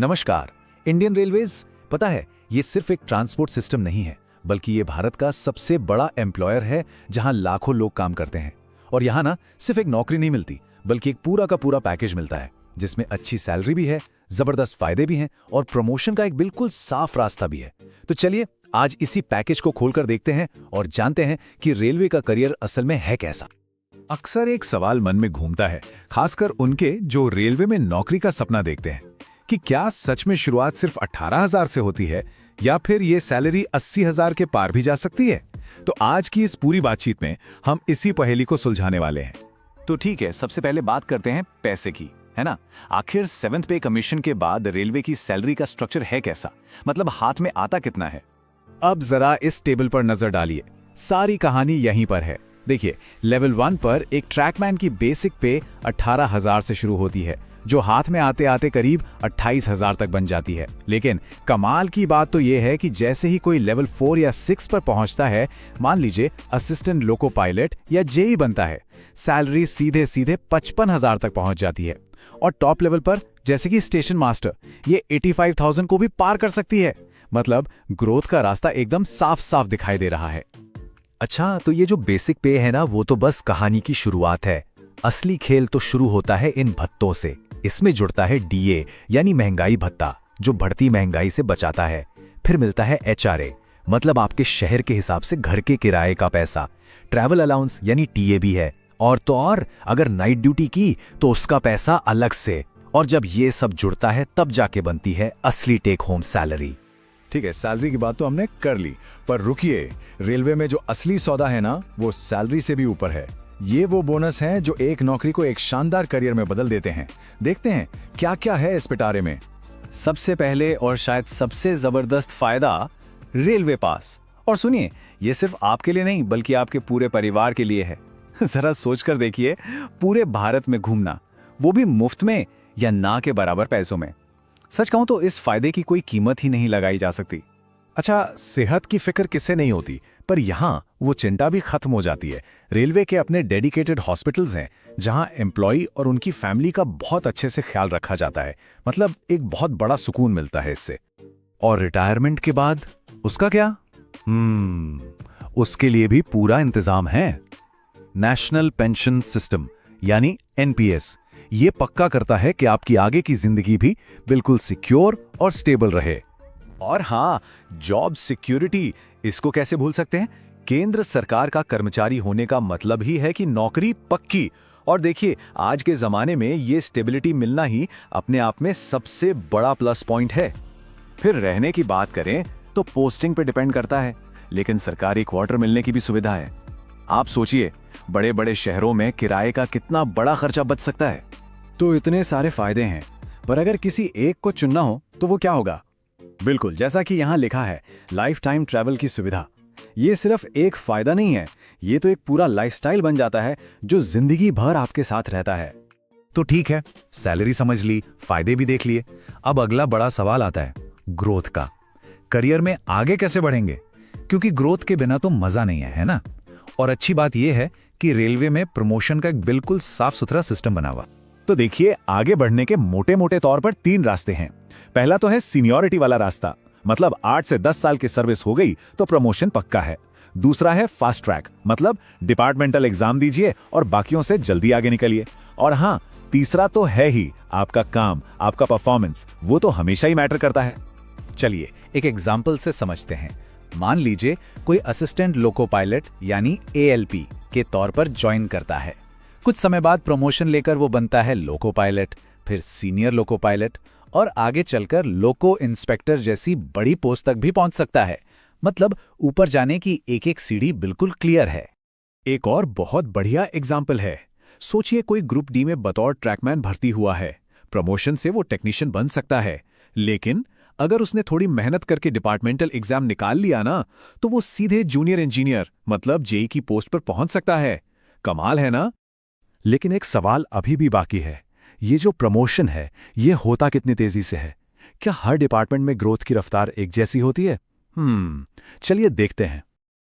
नमस्कार। Indian railways, पता है, ये सिर्फ एक ट्रांसपोर्ट सिस्टम नहीं है, बल्कि ये भारत का सबसे बड़ा एम्प्लॉयर है जहां लाखों लोग काम करते हैं। और यहाँ ना सिर्फ एक नौकरी नहीं मिलती, बल्कि एक पूरा का पूरा पैकेज मिलता है, जिसमें अच्छी सैलरी भी है, जबरदस्त फायदे भी हैं और प्रमोशन का एक बिल्कुल साफ रास्ता भी है। तो चलिए आज इसी पैकेज को खोलकर देखते हैं और जानते हैं कि रेलवे का करियर असल में है कैसा। अक्सर एक सवाल मन में घूमता है, खासकर उनके जो रेलवे में नौकरी का सपना देखते हैं, कि क्या सच में शुरुआत सिर्फ 18,000 से होती है या फिर ये सैलरी 80,000 के पार भी जा सकती है। तो आज की इस पूरी बातचीत में हम इसी पहेली को सुलझाने वाले हैं। तो ठीक है, सबसे पहले बात करते हैं पैसे की, है ना। आखिर 7th पे कमीशन के बाद रेलवे की सैलरी का स्ट्रक्चर है कैसा, मतलब हाथ में आता कितना है। अब जरा इस टेबल पर नजर डालिए, सारी कहानी यहीं पर है। देखिए, लेवल 1 पर एक ट्रैकमैन की बेसिक पे 18,000 से शुरू होती है, जो हाथ में आते आते करीब 28,000 तक बन जाती है। लेकिन कमाल की बात तो यह है कि जैसे ही कोई लेवल 4 या 6 पर पहुंचता है, मान लीजिए असिस्टेंट लोको पायलट या जेई बनता है, सैलरी सीधे सीधे 55,000 तक पहुंच जाती है। और टॉप लेवल पर जैसे कि स्टेशन मास्टर, ये 85,000 को भी पार कर सकती है। मतलब ग्रोथ का रास्ता एकदम साफ साफ दिखाई दे रहा है। अच्छा, तो ये जो बेसिक पे है ना, वो तो बस कहानी की शुरुआत है। असली खेल तो शुरू होता है इन भत्तों से। इसमें जुड़ता है डीए यानी महंगाई भत्ता, जो बढ़ती महंगाई से बचाता है। फिर मिलता है एचआरए, मतलब आपके शहर के हिसाब से घर के किराए का पैसा। ट्रैवल अलाउंस यानी टीए भी है। और तो और अगर नाइट ड्यूटी की तो उसका पैसा अलग से। और जब ये सब जुड़ता है तब जाके बनती है असली टेक होम सैलरी। ठीक है, सैलरी की बात तो हमने कर ली, पर रुकिए, रेलवे में जो असली सौदा है ना, वो सैलरी से भी ऊपर है। ये वो बोनस हैं जो एक नौकरी को एक शानदार करियर में बदल देते हैं। देखते हैं क्या क्या है इस पिटारे में। सबसे पहले और शायद सबसे जबरदस्त फायदा, रेलवे पास। और सुनिए, ये सिर्फ आपके लिए नहीं बल्कि आपके पूरे परिवार के लिए है। जरा सोचकर देखिए, पूरे भारत में घूमना, वो भी मुफ्त में या ना के बराबर पैसों में। सच कहूं तो इस फायदे की कोई कीमत ही नहीं लगाई जा सकती। अच्छा, सेहत की फिक्र किससे नहीं होती, पर यहाँ वो चिंता भी खत्म हो जाती है। रेलवे के अपने डेडिकेटेड हॉस्पिटल्स हैं, जहाँ एम्प्लॉय और उनकी फैमिली का बहुत अच्छे से ख्याल रखा जाता है। मतलब एक बहुत बड़ा सुकून मिलता है इससे। और रिटायरमेंट के बाद उसका क्या? उसके लिए भी पूरा इंतजाम है। नेशनल पेंशन सिस्टम यानी एनपीएस, ये पक्का करता है कि आपकी आगे की जिंदगी भी बिल्कुल सिक्योर और स्टेबल रहे। और हाँ, जॉब सिक्योरिटी, इसको कैसे भूल सकते हैं। केंद्र सरकार का कर्मचारी होने का मतलब ही है कि नौकरी पक्की। और देखिए, आज के जमाने में ये स्टेबिलिटी मिलना ही अपने आप में सबसे बड़ा प्लस पॉइंट है। फिर रहने की बात करें तो पोस्टिंग पे डिपेंड करता है, लेकिन सरकारी क्वार्टर मिलने की भी सुविधा है। आप सोचिए, बड़े बड़े शहरों में किराए का कितना बड़ा खर्चा बच सकता है। तो इतने सारे फायदे हैं, पर अगर किसी एक को चुनना हो तो वो क्या होगा? बिल्कुल, जैसा कि यहाँ लिखा है, लाइफ टाइम ट्रैवल की सुविधा। ये सिर्फ एक फायदा नहीं है, ये तो एक पूरा लाइफस्टाइल बन जाता है जो जिंदगी भर आपके साथ रहता है। तो ठीक है, सैलरी समझ ली, फायदे भी देख लिए। अब अगला बड़ा सवाल आता है ग्रोथ का। करियर में आगे कैसे बढ़ेंगे, क्योंकि ग्रोथ के बिना तो मजा नहीं है ना। और अच्छी बात यह है कि रेलवे में प्रमोशन का एक बिल्कुल साफ सुथरा सिस्टम बना हुआ। तो देखिए, आगे बढ़ने के मोटे मोटे तौर पर 3 रास्ते हैं। पहला तो है सीनियरिटी वाला रास्ता, मतलब 8 से 10 साल की सर्विस हो गई तो प्रमोशन पक्का है। दूसरा है फास्ट ट्रैक, मतलब डिपार्टमेंटल एग्जाम दीजिए और बाकियों से जल्दी आगे निकलिए। और हाँ, तीसरा तो है ही आपका काम, आपका परफॉर्मेंस, वो तो हमेशा ही मैटर करता है। चलिए एक एग्जाम्पल से समझते हैं। मान लीजिए कोई असिस्टेंट लोको पायलट यानी एएलपी के तौर पर ज्वाइन करता है। कुछ समय बाद प्रमोशन लेकर वो बनता है लोको पायलट, फिर सीनियर लोको पायलट और आगे चलकर लोको इंस्पेक्टर जैसी बड़ी पोस्ट तक भी पहुंच सकता है। मतलब ऊपर जाने की एक एक सीढ़ी बिल्कुल क्लियर है। एक और बहुत बढ़िया एग्जाम्पल है। सोचिए, कोई ग्रुप डी में बतौर ट्रैकमैन भर्ती हुआ है। प्रमोशन से वो टेक्नीशियन बन सकता है, लेकिन अगर उसने थोड़ी मेहनत करके डिपार्टमेंटल एग्जाम निकाल लिया ना, तो वो सीधे जूनियर इंजीनियर मतलब जेई की पोस्ट पर पहुंच सकता है। कमाल है ना। लेकिन एक सवाल अभी भी बाकी है, ये जो प्रमोशन है ये होता कितनी तेजी से है? क्या हर डिपार्टमेंट में ग्रोथ की रफ्तार एक जैसी होती है? चलिए देखते हैं।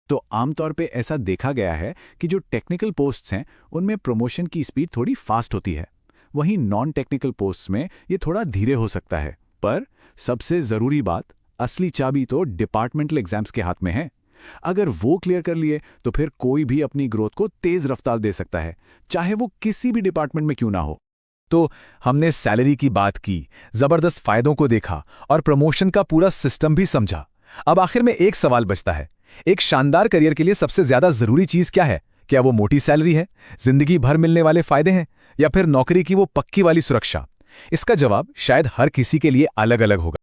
तो आमतौर पे ऐसा देखा गया है कि जो टेक्निकल पोस्ट्स हैं उनमें प्रमोशन की स्पीड थोड़ी फास्ट होती है, वहीं नॉन टेक्निकल पोस्ट्स में ये थोड़ा धीरे हो सकता है। पर सबसे ज़रूरी बात, असली चाबी तो डिपार्टमेंटल एग्जाम्स के हाथ में है। अगर वो क्लियर कर लिए तो फिर कोई भी अपनी ग्रोथ को तेज रफ्तार दे सकता है, चाहे वो किसी भी डिपार्टमेंट में क्यों ना हो। तो हमने सैलरी की बात की, जबरदस्त फायदों को देखा और प्रमोशन का पूरा सिस्टम भी समझा। अब आखिर में एक सवाल बचता है, एक शानदार करियर के लिए सबसे ज्यादा जरूरी चीज क्या है? क्या वो मोटी सैलरी है, जिंदगी भर मिलने वाले फायदे हैं, या फिर नौकरी की वो पक्की वाली सुरक्षा? इसका जवाब शायद हर किसी के लिए अलग अलग होगा।